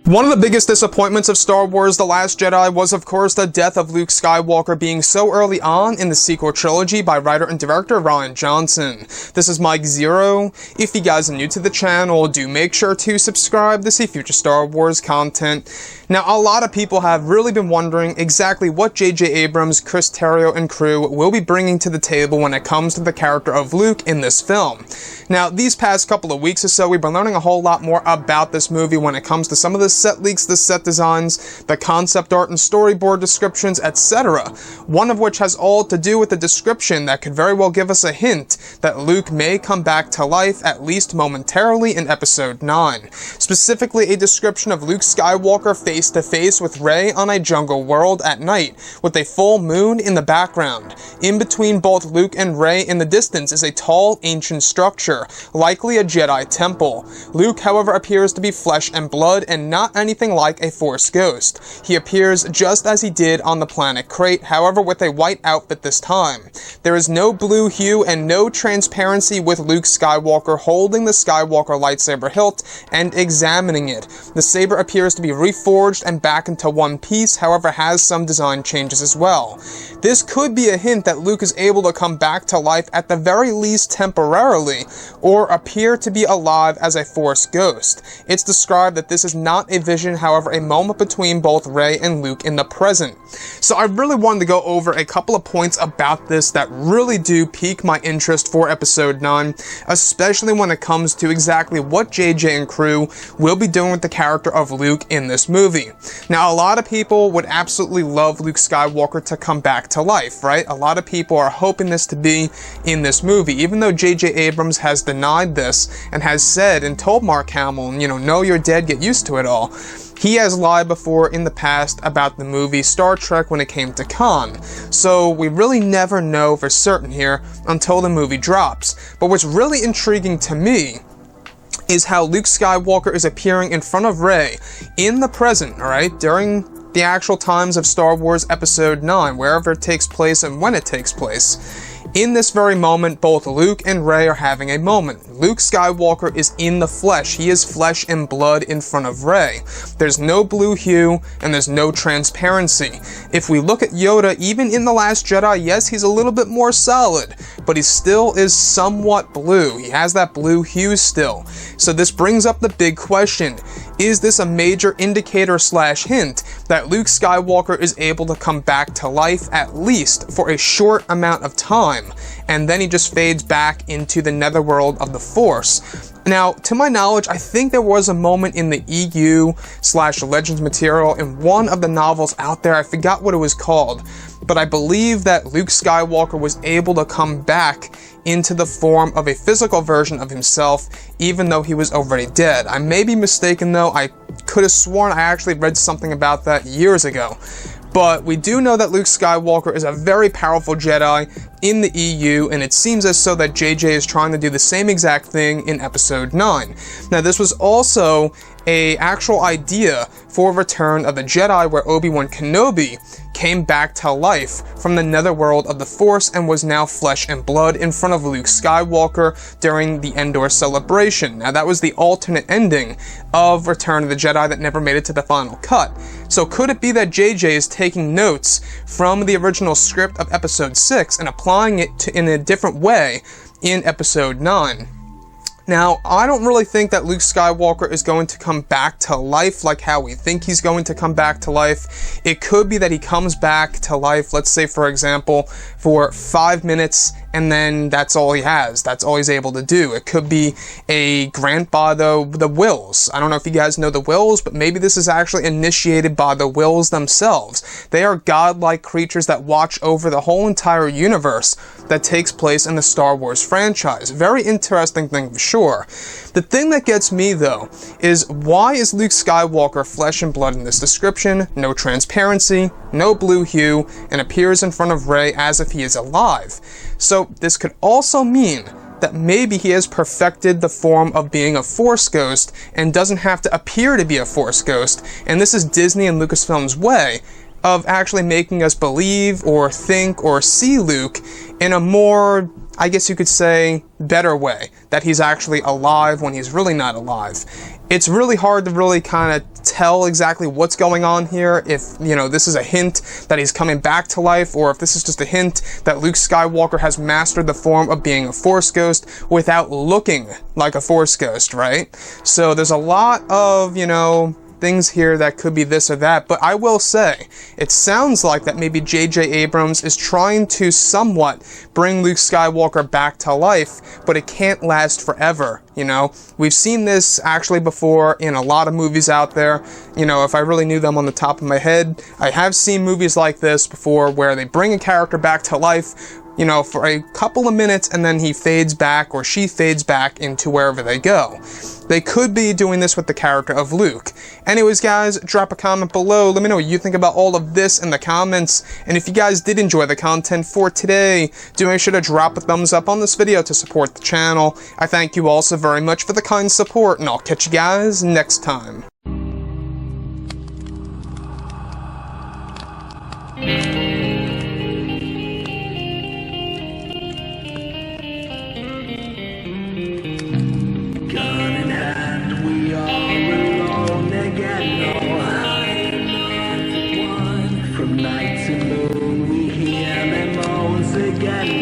One of the biggest disappointments of Star Wars The Last Jedi was, of course, the death of Luke Skywalker being so early on in the sequel trilogy by writer and director Rian Johnson. This is Mike Zero. If you guys are new to the channel, do make sure to subscribe to see future Star Wars content. Now, a lot of people have really been wondering exactly what J.J. Abrams, Chris Terrio, and crew will be bringing to the table when it comes to the character of Luke in this film. Now, these past couple of weeks or so, we've been learning a whole lot more about this movie when it comes to some of the set leaks, the set designs, the concept art and storyboard descriptions, etc. One of which has all to do with the description that could very well give us a hint that Luke may come back to life, at least momentarily, in Episode 9. Specifically, a description of Luke Skywalker face-to-face with Rey on a jungle world at night, with a full moon in the background. In between both Luke and Rey in the distance is a tall, ancient structure, likely a Jedi temple. Luke, however, appears to be flesh and blood and not anything like a Force ghost. He appears just as he did on the planet Crate, however with a white outfit this time. There is no blue hue and no transparency, with Luke Skywalker holding the Skywalker lightsaber hilt and examining it. The saber appears to be reforged and back into one piece, however has some design changes as well. This could be a hint that Luke is able to come back to life at the very least temporarily, or appear to be alive as a Force ghost. It's described that this is not a vision, however a moment between both Rey and Luke in the present. So I really wanted to go over a couple of points about this that really do pique my interest for Episode 9, especially when it comes to exactly what JJ and crew will be doing with the character of Luke in this movie. Now, a lot of people would absolutely love Luke Skywalker to come back to life, right? A lot of people are hoping this to be in this movie, even though J.J. Abrams has denied this and has said and told Mark Hamill, know you're dead, get used to it all. He has lied before in the past about the movie Star Trek when it came to Khan, so we really never know for certain here until the movie drops. But what's really intriguing to me is how Luke Skywalker is appearing in front of Rey in the present, alright, during the actual times of Star Wars Episode 9, wherever it takes place and when it takes place. In this very moment, both Luke and Rey are having a moment. Luke Skywalker is in the flesh. He is flesh and blood in front of Rey. There's no blue hue, and there's no transparency. If we look at Yoda, even in The Last Jedi, yes, he's a little bit more solid, but he still is somewhat blue. He has that blue hue still. So this brings up the big question. Is this a major indicator / hint that Luke Skywalker is able to come back to life, at least for a short amount of time, and then he just fades back into the netherworld of the Force? Now, to my knowledge, I think there was a moment in the EU / Legends material in one of the novels out there, I forgot what it was called, but I believe that Luke Skywalker was able to come back into the form of a physical version of himself, even though he was already dead. I may be mistaken though, I could have sworn I actually read something about that years ago. But we do know that Luke Skywalker is a very powerful Jedi in the EU, and it seems as so that JJ is trying to do the same exact thing in Episode 9. Now, this was also an actual idea for Return of the Jedi, where Obi-Wan Kenobi came back to life from the netherworld of the Force and was now flesh and blood in front of Luke Skywalker during the Endor celebration. Now, that was the alternate ending of Return of the Jedi that never made it to the final cut. So could it be that JJ is taking notes from the original script of Episode 6 and applying it in a different way in Episode 9? Now, I don't really think that Luke Skywalker is going to come back to life like how we think he's going to come back to life. It could be that he comes back to life, let's say, for example, for 5 minutes, and then that's all he has. That's all he's able to do. It could be a grant by the Wills. I don't know if you guys know the Wills, but maybe this is actually initiated by the Wills themselves. They are godlike creatures that watch over the whole entire universe that takes place in the Star Wars franchise. Very interesting thing for sure. The thing that gets me, though, is why is Luke Skywalker flesh and blood in this description, no transparency, no blue hue, and appears in front of Rey as if he is alive? So this could also mean that maybe he has perfected the form of being a Force ghost and doesn't have to appear to be a Force ghost, and this is Disney and Lucasfilm's way of actually making us believe or think or see Luke in a more I guess you could say, better way, that he's actually alive when he's really not alive. It's really hard to really kind of tell exactly what's going on here, if, you know, this is a hint that he's coming back to life, or if this is just a hint that Luke Skywalker has mastered the form of being a Force ghost without looking like a Force ghost, right? So there's a lot of, you know, things here that could be this or that, but I will say, it sounds like that maybe J.J. Abrams is trying to somewhat bring Luke Skywalker back to life, but it can't last forever, you know? We've seen this actually before in a lot of movies out there. You know, if I really knew them on the top of my head, I have seen movies like this before where they bring a character back to life, you know, for a couple of minutes, and then he fades back, or she fades back into wherever they go. They could be doing this with the character of Luke. Anyways, guys, drop a comment below. Let me know what you think about all of this in the comments. And if you guys did enjoy the content for today, do make sure to drop a thumbs up on this video to support the channel. I thank you all so very much for the kind support, and I'll catch you guys next time. Night to moon, we hear them moans again.